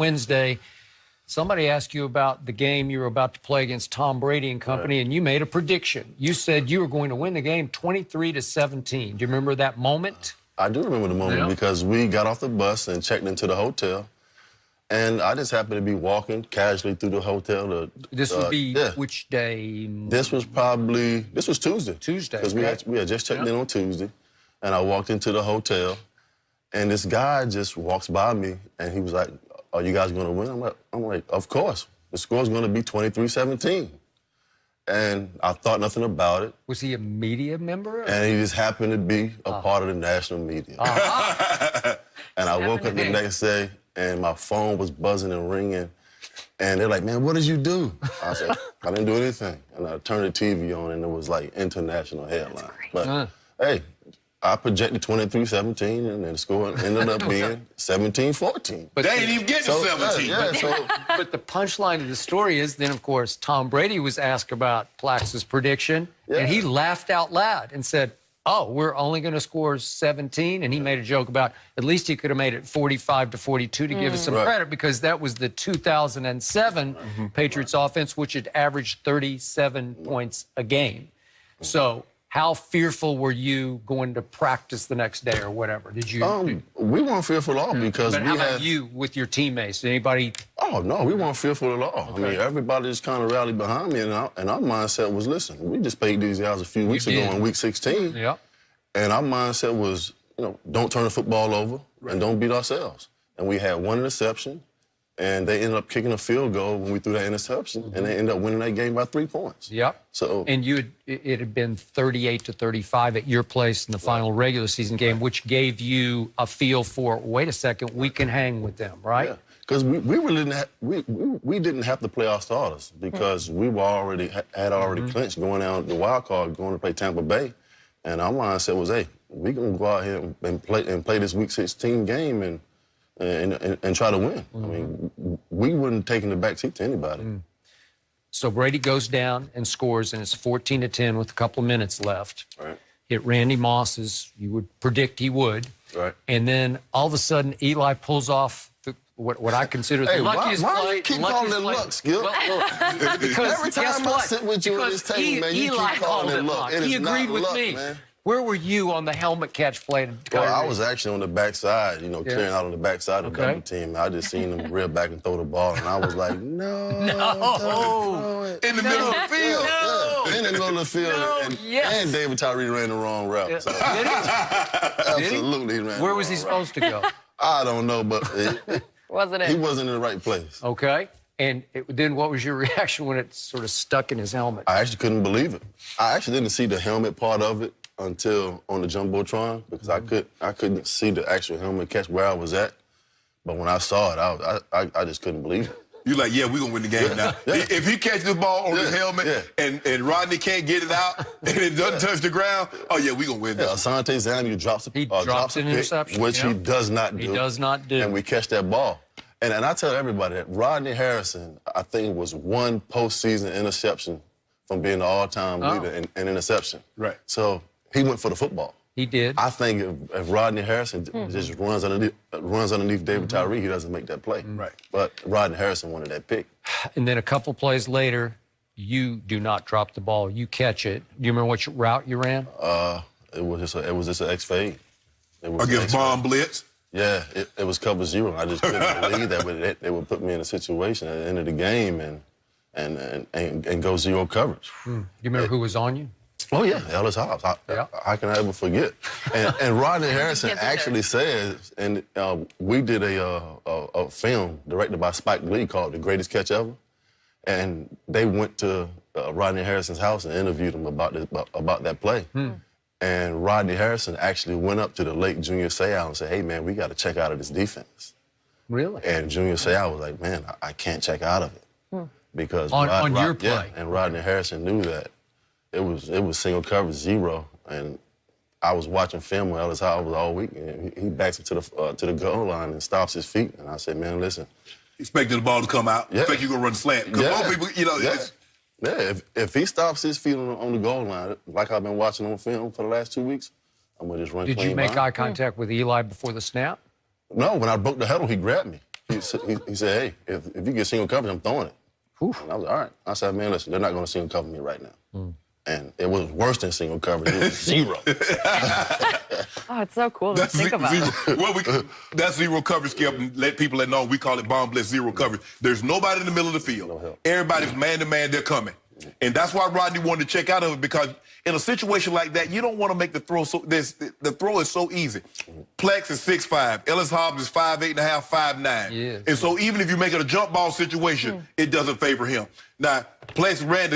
Wednesday. Somebody asked you about the game you were about to play against Tom Brady and company, and you made a prediction. You said you were going to win the game 23-17. Do you remember that moment? I do remember the moment because we got off the bus and checked into the hotel. And I just happened to be walking casually through the hotel. This would be which day? This was Tuesday. Tuesday. Because we had just checked in on Tuesday. And I walked into the hotel, and this guy just walks by me, and he was like, "Are you guys going to win?" I'm like, "Of course. The score's going to be 23-17. And I thought nothing about it. Was he a media member? And he just happened to be a part of the national media. And I woke up the next day, and my phone was buzzing and ringing. And they're like, "Man, what did you do?" I said, "I didn't do anything." And I turned the TV on, and it was like international headlines. But, hey, I projected 23-17, and then the score ended up being 17-14. But they ain't even get to 17. But the punchline of the story is then, of course, Tom Brady was asked about Plax's prediction, and he laughed out loud and said, "Oh, we're only going to score 17." And he made a joke about at least he could have made it 45-42 to give us some credit, because that was the 2007 Patriots offense, which had averaged 37 points a game. So how fearful were you going to practice the next day or whatever? Did you? We weren't fearful at all because but how about you with your teammates? Did anybody? Oh, no, we weren't fearful at all. I mean, everybody just kind of rallied behind me, and our mindset was, listen, we just played these guys a few weeks ago in Week 16. Yeah. And our mindset was, don't turn the football over and don't beat ourselves. And we had one interception, and they ended up kicking a field goal when we threw that interception, and they ended up winning that game by 3 points. Yep. So, and it had been 38-35 at your place in the final regular season game, which gave you a feel for, wait a second, we can hang with them, right? Yeah. Because we really didn't we didn't have to play our starters because we were had already clinched going down the wild card, going to play Tampa Bay, and our mindset was, hey, we're gonna go out here and play this Week 16 game and try to win. I mean, we wouldn't take in the backseat to anybody. So Brady goes down and scores, and it's 14-10 with a couple of minutes left. Right. Hit Randy Moss, as you would predict he would. Right. And then all of a sudden, Eli pulls off what I consider the luckiest play. Why do you keep calling it luck, Skip? Well, because every time I sit with you at this table, man, you keep calling it luck. He agreed with me. Man. Where were you on the helmet catch play? Well, I was actually on the backside, clearing out on the backside of the double team. I just seen him reel back and throw the ball, and I was like, no. In the middle of the field. In the middle of the field. And David Tyree ran the wrong route. So. Did he? Absolutely ran the wrong Where was he supposed to go? I don't know, but he wasn't in the right place. Okay. And then what was your reaction when it sort of stuck in his helmet? I actually couldn't believe it. I actually didn't see the helmet part of it until on the Jumbotron because I couldn't see the actual helmet catch where I was at. But when I saw it, I just couldn't believe it. You're like, yeah, we're going to win the game now. If he catches the ball on his helmet and Rodney can't get it out and it doesn't touch the ground, oh, yeah, we're going to win this. Asante Samuel drops an interception. Which he does not do. He does not do. And we catch that ball. And I tell everybody that Rodney Harrison, I think, was one postseason interception from being the all-time leader in interception. Right. So he went for the football. He did. I think if Rodney Harrison just runs underneath David Tyree, he doesn't make that play. Right. But Rodney Harrison wanted that pick. And then a couple plays later, you do not drop the ball. You catch it. Do you remember which route you ran? It was just an X-fade. Against bomb blitz? Yeah, it was cover zero. I just couldn't believe that they would put me in a situation at the end of the game and go zero coverage. You remember who was on you? Oh, yeah, Ellis Hobbs. How can I ever forget? And Rodney Harrison actually says, and we did a film directed by Spike Lee called The Greatest Catch Ever, and they went to Rodney Harrison's house and interviewed him about that play. And Rodney Harrison actually went up to the late Junior Seau and said, hey, man, we got to check out of this defense. Really? And Junior Seau was like, man, I can't check out of it. Because on your play. Yeah, and Rodney Harrison knew that it was single coverage zero. And I was watching film with Ellis Hobbs all week, and he backs it to the goal line and stops his feet. And I said, man, listen. Expected the ball to come out. Yeah. Expect you going to run slant. Because most people, Yeah, if he stops his feet on the goal line, like I've been watching on film for the last 2 weeks, I'm going to just run clean. Did you make eye contact with Eli before the snap? No, when I broke the huddle, he grabbed me. he said, hey, if you get single coverage, I'm throwing it. Oof. And I was like, all right. I said, man, listen, they're not going to single cover me right now. And it was worse than single coverage. It was zero. Oh, it's so cool to think about. Well, that's zero coverage, Skip, and let people know we call it bomb blitz zero coverage. There's nobody in the middle of the field. No help. Everybody's man-to-man, they're coming. And that's why Rodney wanted to check out of it, because in a situation like that, you don't want to make the throw so... The throw is so easy. Plex is 6'5". Ellis Hobbs is 5'8.5", 5'9". Yes. And so even if you make it a jump ball situation, it doesn't favor him. Now, Plex ran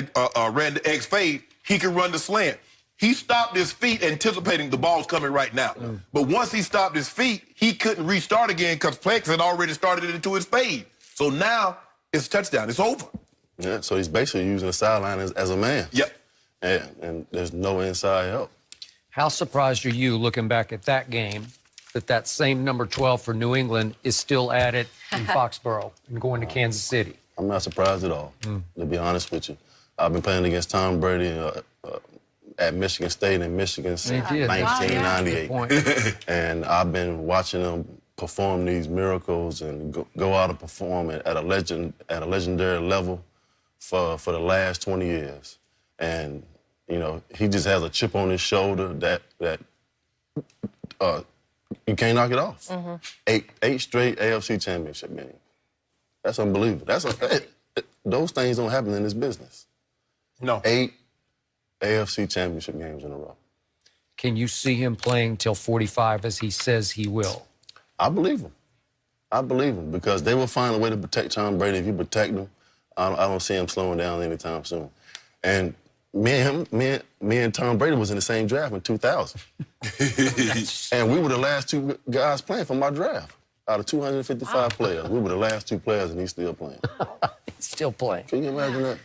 the X fade. He can run the slant. He stopped his feet anticipating the ball's coming right now. But once he stopped his feet, he couldn't restart again because Plex had already started it into his fade. So now it's a touchdown. It's over. Yeah, so he's basically using the sideline as a man. Yep. And there's no inside help. How surprised are you, looking back at that game, that same number 12 for New England is still at it in Foxborough and going to Kansas City? I'm not surprised at all, to be honest with you. I've been playing against Tom Brady at Michigan State in Michigan since 1998. And I've been watching him perform these miracles and go out and perform at a legendary level for the last 20 years. And, you know, he just has a chip on his shoulder that you can't knock it off. 8 straight AFC championship games. That's unbelievable. Those things don't happen in this business. No. 8 AFC championship games in a row. Can you see him playing till 45 as he says he will? I believe him. I believe him because they will find a way to protect Tom Brady. If you protect him, I don't see him slowing down anytime soon. And me and Tom Brady was in the same draft in 2000. And we were the last 2 guys playing from my draft. Out of 255 players, we were the last 2 players, and he's still playing. He's still playing. Can you imagine that?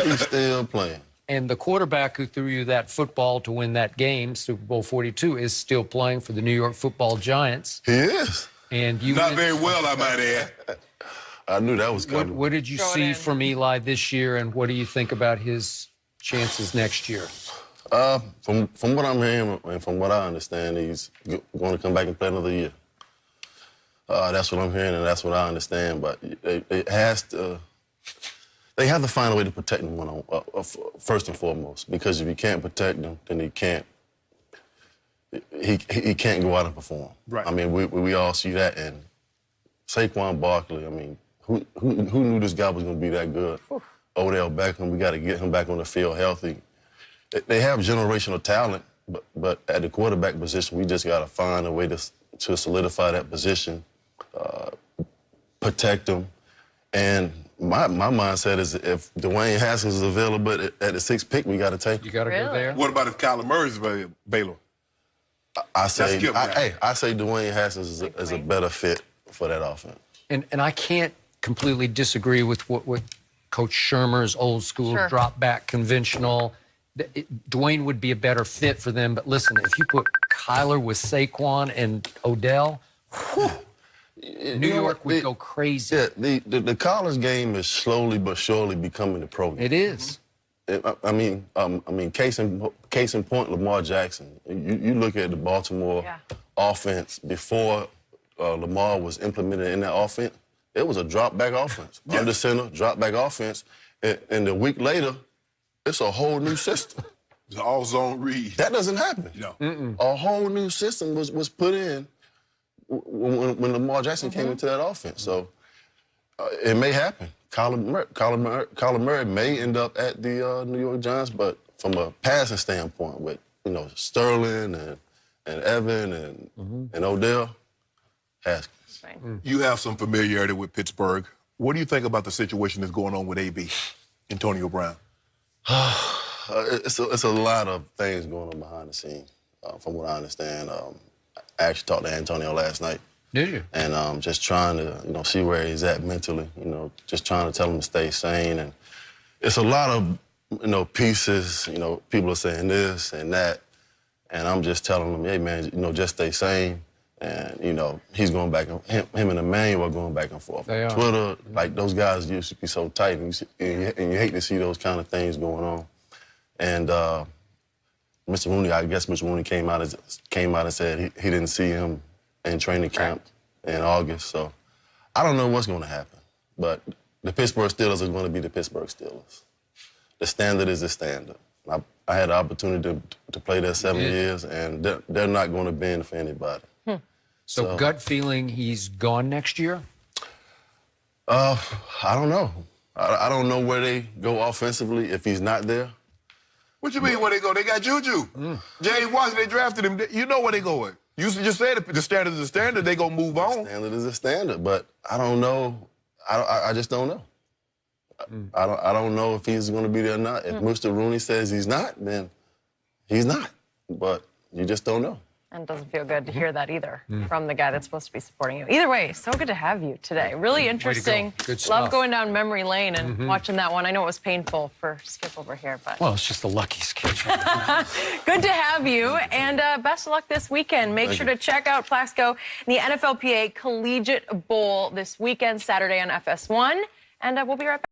He's still playing. And the quarterback who threw you that football to win that game, Super Bowl 42, is still playing for the New York Football Giants. He is. And you Not very well, I might add. I knew that was coming. What did you see from Eli this year, and what do you think about his chances next year? From what I'm hearing and from what I understand, he's going to come back and play another year. That's what I'm hearing, and that's what I understand. But they have to find a way to protect him first and foremost. Because if you can't protect him, then he can't go out and perform. Right. I mean, we all see that. And Saquon Barkley, I mean, who knew this guy was going to be that good? Odell Beckham, we got to get him back on the field healthy. They have generational talent, but at the quarterback position, we just got to find a way to solidify that position, protect them. And my mindset is if Dwayne Haskins is available at the 6th pick, we got to take him. You got to go there? What about if Kyler Murray's Baylor? I say Dwayne Haskins is a better fit for that offense. And I can't completely disagree with what Coach Shermer's old school drop back conventional. Dwayne would be a better fit for them. But listen, if you put Kyler with Saquon and Odell, New York would go crazy. Yeah, the college game is slowly but surely becoming the pro game. It is. I mean, case in point, Lamar Jackson. You look at the Baltimore offense before Lamar was implemented in that offense. It was a drop-back offense, under center, drop-back offense, and a week later, it's a whole new system. It's all zone read. That doesn't happen. No. A whole new system was put in when Lamar Jackson came into that offense. So it may happen. Kyler Murray may end up at the New York Giants, but from a passing standpoint, with Sterling and Evan and Odell, Haskins. You have some familiarity with Pittsburgh. What do you think about the situation that's going on with AB, Antonio Brown? It's a lot of things going on behind the scenes, from what I understand. I actually talked to Antonio last night. Did you? And just trying to, see where he's at mentally, just trying to tell him to stay sane. And it's a lot of, pieces, people are saying this and that. And I'm just telling them, hey, man, just stay sane. And, he's going back, him and Emmanuel are going back and forth. They are. Twitter, like, those guys used to be so tight, and you hate to see those kind of things going on. And Mr. Rooney, I guess Mr. Rooney came out and said he didn't see him in training camp in August. So I don't know what's going to happen, but the Pittsburgh Steelers are going to be the Pittsburgh Steelers. The standard is the standard. I had the opportunity to play there 7 years, and they're not going to bend for anybody. So gut feeling he's gone next year? I don't know. I don't know where they go offensively if he's not there. What you mean where they go? They got Juju. James Washington, they drafted him. You know where they going. You just said it. The standard is the standard. They gonna move on. The standard is the standard, but I don't know. I just don't know. I don't know if he's going to be there or not. If Mr. Rooney says he's not, then he's not. But you just don't know. And it doesn't feel good to hear that either from the guy that's supposed to be supporting you. Either way, so good to have you today. Really interesting. Good stuff. Love going down memory lane and watching that one. I know it was painful for Skip over here, but Well, it's just the lucky sketch. good to have you. And best of luck this weekend. Make sure to check out Plaxico in the NFLPA Collegiate Bowl this weekend, Saturday on FS1. And we'll be right back.